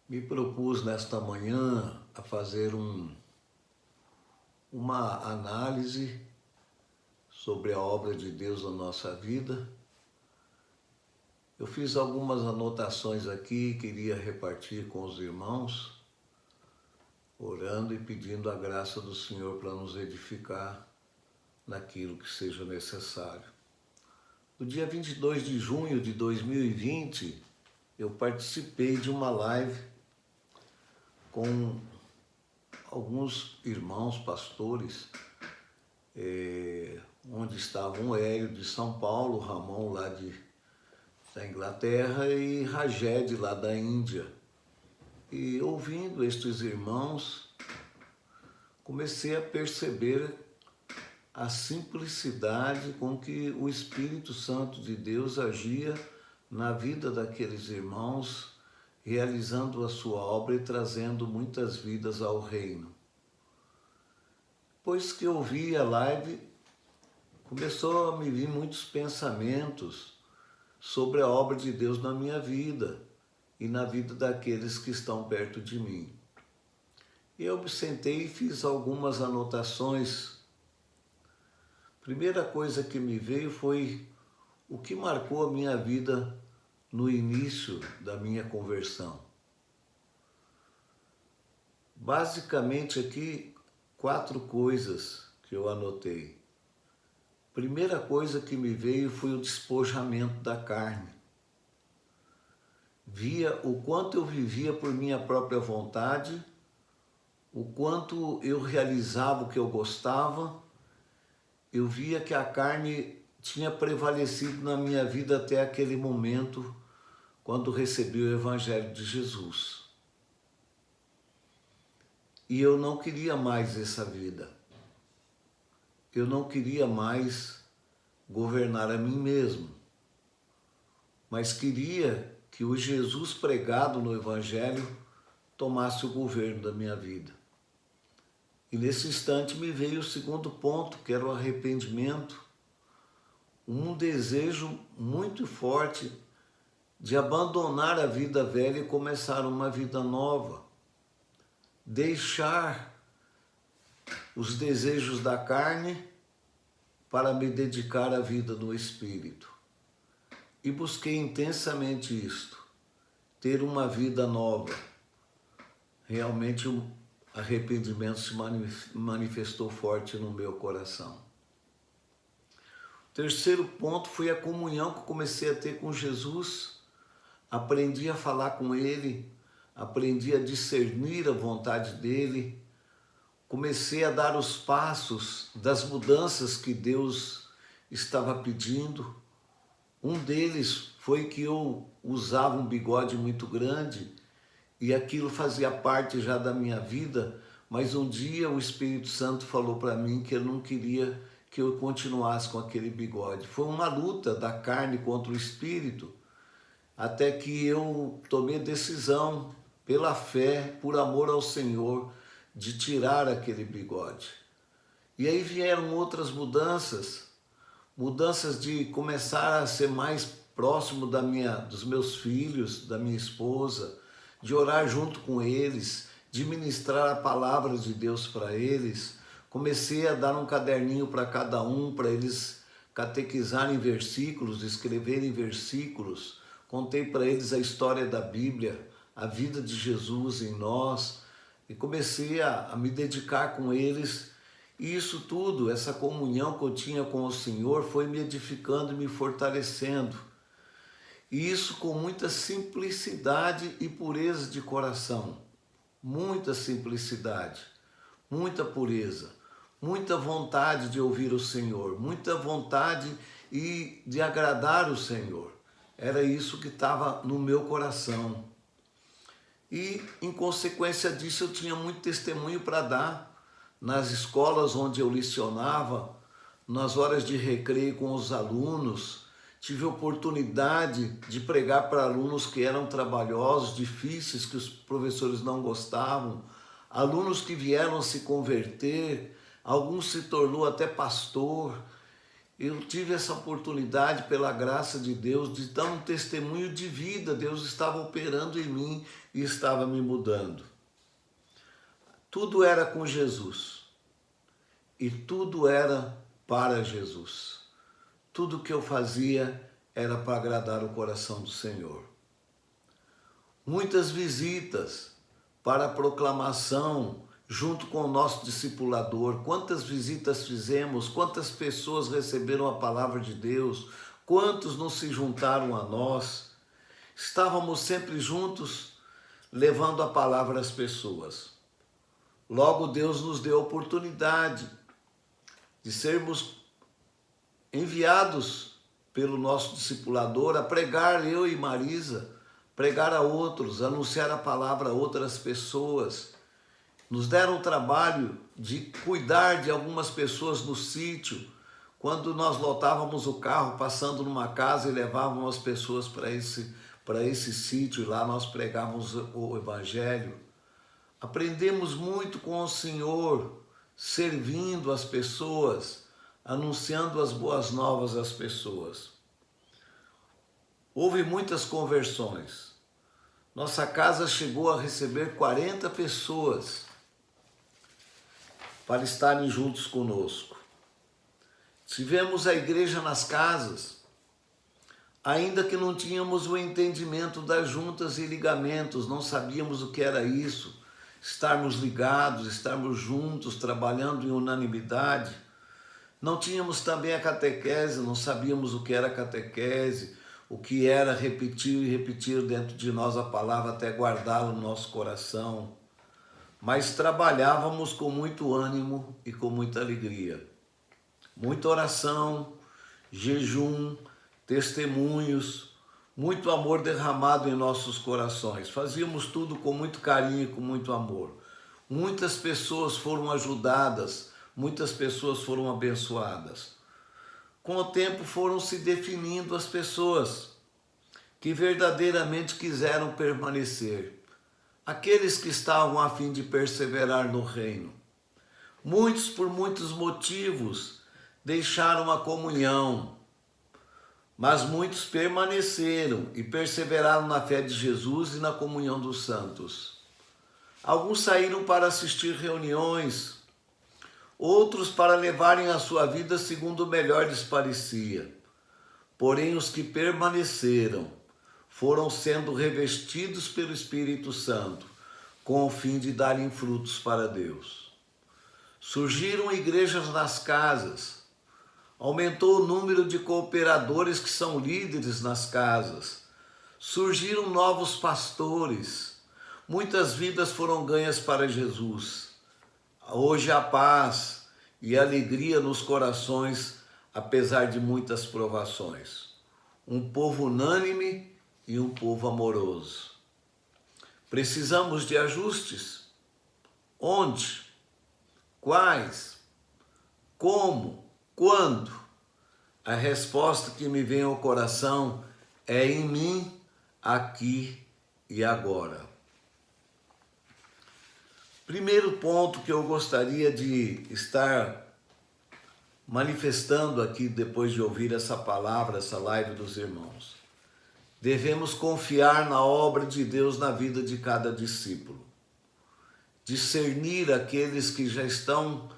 Me propus nesta manhã a fazer uma análise sobre a obra de Deus na nossa vida. Eu fiz algumas anotações aqui, queria repartir com os irmãos, orando e pedindo a graça do Senhor para nos edificar naquilo que seja necessário. No dia 22 de junho de 2020, eu participei de uma live com alguns irmãos pastores, onde estavam o Hélio de São Paulo, Ramon lá da Inglaterra e Rajed lá da Índia. E ouvindo estes irmãos, comecei a perceber a simplicidade com que o Espírito Santo de Deus agia na vida daqueles irmãos, realizando a sua obra e trazendo muitas vidas ao reino. Depois que eu vi a live, começou a me vir muitos pensamentos sobre a obra de Deus na minha vida e na vida daqueles que estão perto de mim. E eu me sentei e fiz algumas anotações. Primeira coisa que me veio foi o que marcou a minha vida no início da minha conversão. Basicamente aqui, 4 coisas que eu anotei. Primeira coisa que me veio foi o despojamento da carne. Via o quanto eu vivia por minha própria vontade, o quanto eu realizava o que eu gostava. Eu via que a carne tinha prevalecido na minha vida até aquele momento, quando recebi o Evangelho de Jesus. E eu não queria mais essa vida. Eu não queria mais governar a mim mesmo, mas queria que o Jesus pregado no Evangelho tomasse o governo da minha vida. E nesse instante me veio o segundo ponto, que era o arrependimento, um desejo muito forte de abandonar a vida velha e começar uma vida nova, deixar os desejos da carne para me dedicar à vida no Espírito. E busquei intensamente isto, ter uma vida nova. Realmente o arrependimento se manifestou forte no meu coração. O terceiro ponto foi a comunhão que eu comecei a ter com Jesus. Aprendi a falar com Ele, aprendi a discernir a vontade dEle, comecei a dar os passos das mudanças que Deus estava pedindo. Um deles foi que eu usava um bigode muito grande e aquilo fazia parte já da minha vida, mas um dia o Espírito Santo falou para mim que ele não queria que eu continuasse com aquele bigode. Foi uma luta da carne contra o Espírito, até que eu tomei a decisão, pela fé, por amor ao Senhor, de tirar aquele bigode. E aí vieram outras mudanças de começar a ser mais próximo dos meus filhos, da minha esposa, de orar junto com eles, de ministrar a palavra de Deus para eles. Comecei a dar um caderninho para cada um, para eles catequizarem versículos, escreverem versículos. Contei para eles a história da Bíblia, a vida de Jesus em nós, e comecei a me dedicar com eles. E isso tudo, essa comunhão que eu tinha com o Senhor, foi me edificando e me fortalecendo. E isso com muita simplicidade e pureza de coração. Muita simplicidade, muita pureza, muita vontade de ouvir o Senhor, muita vontade e de agradar o Senhor. Era isso que estava no meu coração. E, em consequência disso, eu tinha muito testemunho para dar nas escolas onde eu lecionava, nas horas de recreio com os alunos. Tive oportunidade de pregar para alunos que eram trabalhosos, difíceis, que os professores não gostavam, alunos que vieram se converter, alguns se tornou até pastor. eu tive essa oportunidade, pela graça de Deus, de dar um testemunho de vida. Deus estava operando em mim e estava me mudando. Tudo era com Jesus e tudo era para Jesus. Tudo que eu fazia era para agradar o coração do Senhor. Muitas visitas para a proclamação junto com o nosso discipulador. Quantas visitas fizemos, quantas pessoas receberam a palavra de Deus, quantos não se juntaram a nós. Estávamos sempre juntos, levando a palavra às pessoas. Logo, Deus nos deu a oportunidade de sermos enviados pelo nosso discipulador a pregar, eu e Marisa, pregar a outros, anunciar a palavra a outras pessoas. Nos deram o trabalho de cuidar de algumas pessoas no sítio, quando nós lotávamos o carro passando numa casa e levávamos as pessoas para esse sítio, e lá nós pregávamos o Evangelho. Aprendemos muito com o Senhor, servindo as pessoas, anunciando as boas novas às pessoas. Houve muitas conversões. Nossa casa chegou a receber 40 pessoas para estarem juntos conosco. Tivemos a igreja nas casas, ainda que não tínhamos o entendimento das juntas e ligamentos, não sabíamos o que era isso, estarmos ligados, estarmos juntos, trabalhando em unanimidade. Não tínhamos também a catequese, não sabíamos o que era catequese, o que era repetir e repetir dentro de nós a palavra até guardá-la no nosso coração. Mas trabalhávamos com muito ânimo e com muita alegria. Muita oração, jejum, testemunhos, muito amor derramado em nossos corações. Fazíamos tudo com muito carinho e com muito amor. Muitas pessoas foram ajudadas, muitas pessoas foram abençoadas. Com o tempo foram se definindo as pessoas que verdadeiramente quiseram permanecer. Aqueles que estavam a fim de perseverar no reino. Muitos, por muitos motivos, deixaram a comunhão, mas muitos permaneceram e perseveraram na fé de Jesus e na comunhão dos santos. Alguns saíram para assistir reuniões, outros para levarem a sua vida segundo melhor lhes parecia. Porém, os que permaneceram foram sendo revestidos pelo Espírito Santo, com o fim de darem frutos para Deus. Surgiram igrejas nas casas, aumentou o número de cooperadores que são líderes nas casas, surgiram novos pastores, muitas vidas foram ganhas para Jesus. Hoje a paz e a alegria nos corações, apesar de muitas provações. Um povo unânime e um povo amoroso. Precisamos de ajustes? Onde? Quais? Como? Quando? A resposta que me vem ao coração é em mim, aqui e agora. Primeiro ponto que eu gostaria de estar manifestando aqui depois de ouvir essa palavra, essa live dos irmãos. Devemos confiar na obra de Deus na vida de cada discípulo. Discernir aqueles que já estão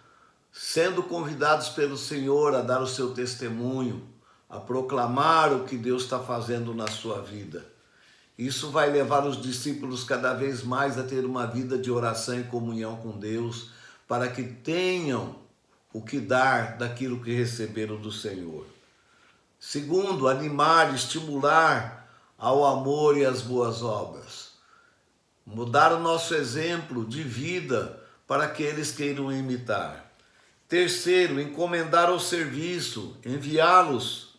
sendo convidados pelo Senhor a dar o seu testemunho, a proclamar o que Deus está fazendo na sua vida. Isso vai levar os discípulos cada vez mais a ter uma vida de oração e comunhão com Deus, para que tenham o que dar daquilo que receberam do Senhor. Segundo, animar, estimular ao amor e às boas obras. Mudar o nosso exemplo de vida para que eles queiram imitar. Terceiro, encomendar ao serviço, enviá-los.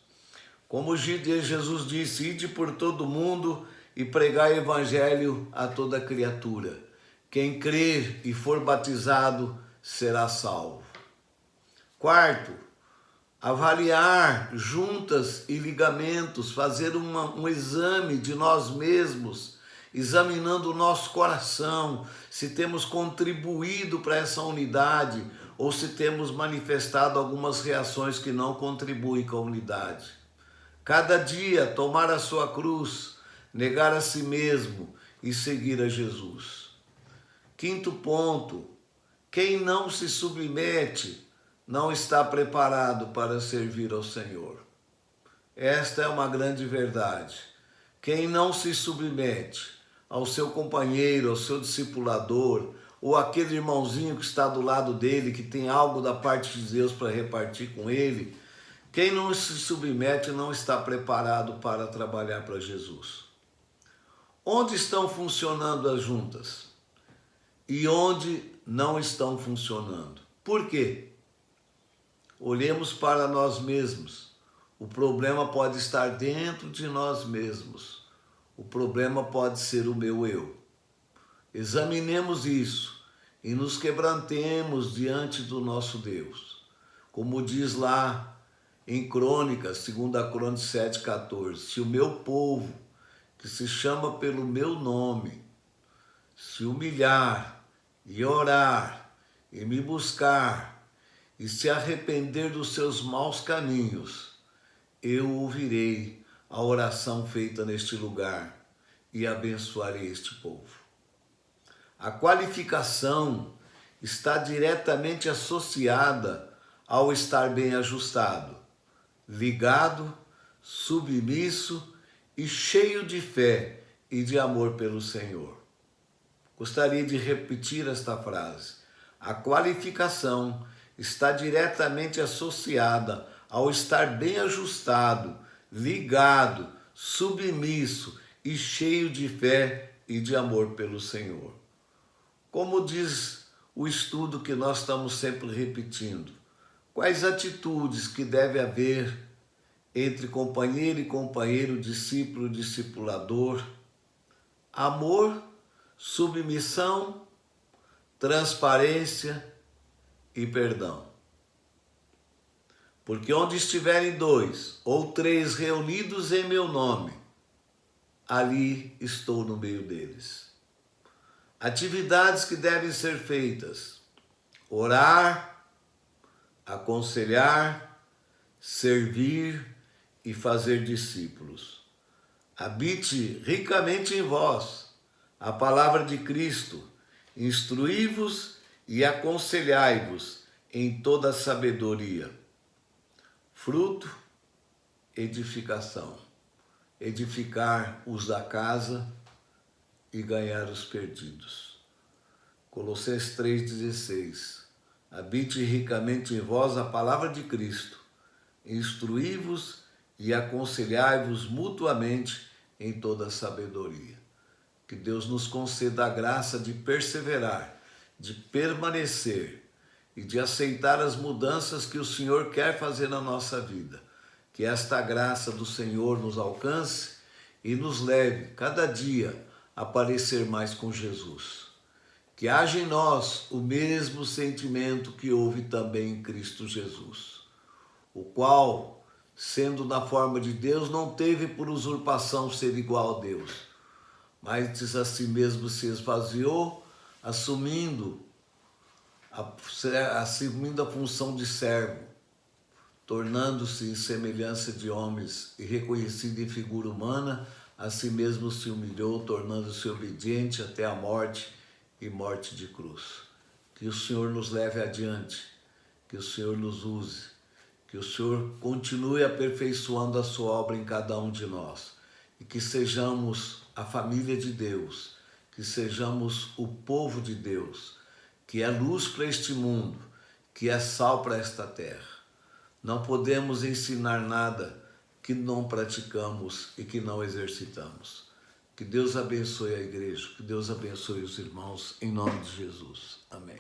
Como Jesus disse, ide por todo mundo e pregar o evangelho a toda criatura. Quem crer e for batizado será salvo. Quarto, avaliar juntas e ligamentos, fazer um exame de nós mesmos, examinando o nosso coração, se temos contribuído para essa unidade, ou se temos manifestado algumas reações que não contribuem com a unidade. Cada dia tomar a sua cruz, negar a si mesmo e seguir a Jesus. Quinto ponto, quem não se submete não está preparado para servir ao Senhor. Esta é uma grande verdade. Quem não se submete ao seu companheiro, ao seu discipulador, ou aquele irmãozinho que está do lado dele, que tem algo da parte de Deus para repartir com ele, quem não se submete não está preparado para trabalhar para Jesus. Onde estão funcionando as juntas? E onde não estão funcionando? Por quê? Olhemos para nós mesmos. O problema pode estar dentro de nós mesmos. O problema pode ser o meu eu. Examinemos isso e nos quebrantemos diante do nosso Deus. Como diz lá em Crônicas, 2 Crônicas 7,14, se o meu povo, que se chama pelo meu nome, se humilhar e orar e me buscar e se arrepender dos seus maus caminhos, eu ouvirei a oração feita neste lugar e abençoarei este povo. A qualificação está diretamente associada ao estar bem ajustado, ligado, submisso e cheio de fé e de amor pelo Senhor. Gostaria de repetir esta frase. A qualificação está diretamente associada ao estar bem ajustado, ligado, submisso e cheio de fé e de amor pelo Senhor. Como diz o estudo que nós estamos sempre repetindo, quais atitudes que deve haver entre companheiro e companheiro, discípulo e discipulador? Amor, submissão, transparência e perdão. Porque onde estiverem 2 ou 3 reunidos em meu nome, ali estou no meio deles. Atividades que devem ser feitas: orar, aconselhar, servir e fazer discípulos. Habite ricamente em vós a palavra de Cristo, instruí-vos e aconselhai-vos em toda sabedoria. Fruto, edificação. Edificar os da casa e ganhar os perdidos. Colossenses 3,16. Habite ricamente em vós a palavra de Cristo, instruí-vos e aconselhai-vos mutuamente em toda sabedoria. Que Deus nos conceda a graça de perseverar, de permanecer e de aceitar as mudanças que o Senhor quer fazer na nossa vida. Que esta graça do Senhor nos alcance e nos leve cada dia a parecer mais com Jesus. Que haja em nós o mesmo sentimento que houve também em Cristo Jesus, o qual, sendo na forma de Deus, não teve por usurpação ser igual a Deus, mas a si mesmo se esvaziou, assumindo a função de servo, tornando-se em semelhança de homens e reconhecido em figura humana, a si mesmo se humilhou, tornando-se obediente até a morte e morte de cruz. Que o Senhor nos leve adiante, que o Senhor nos use, que o Senhor continue aperfeiçoando a sua obra em cada um de nós e que sejamos a família de Deus, que sejamos o povo de Deus, que é luz para este mundo, que é sal para esta terra. Não podemos ensinar nada que não praticamos e que não exercitamos. Que Deus abençoe a igreja, que Deus abençoe os irmãos, em nome de Jesus. Amém.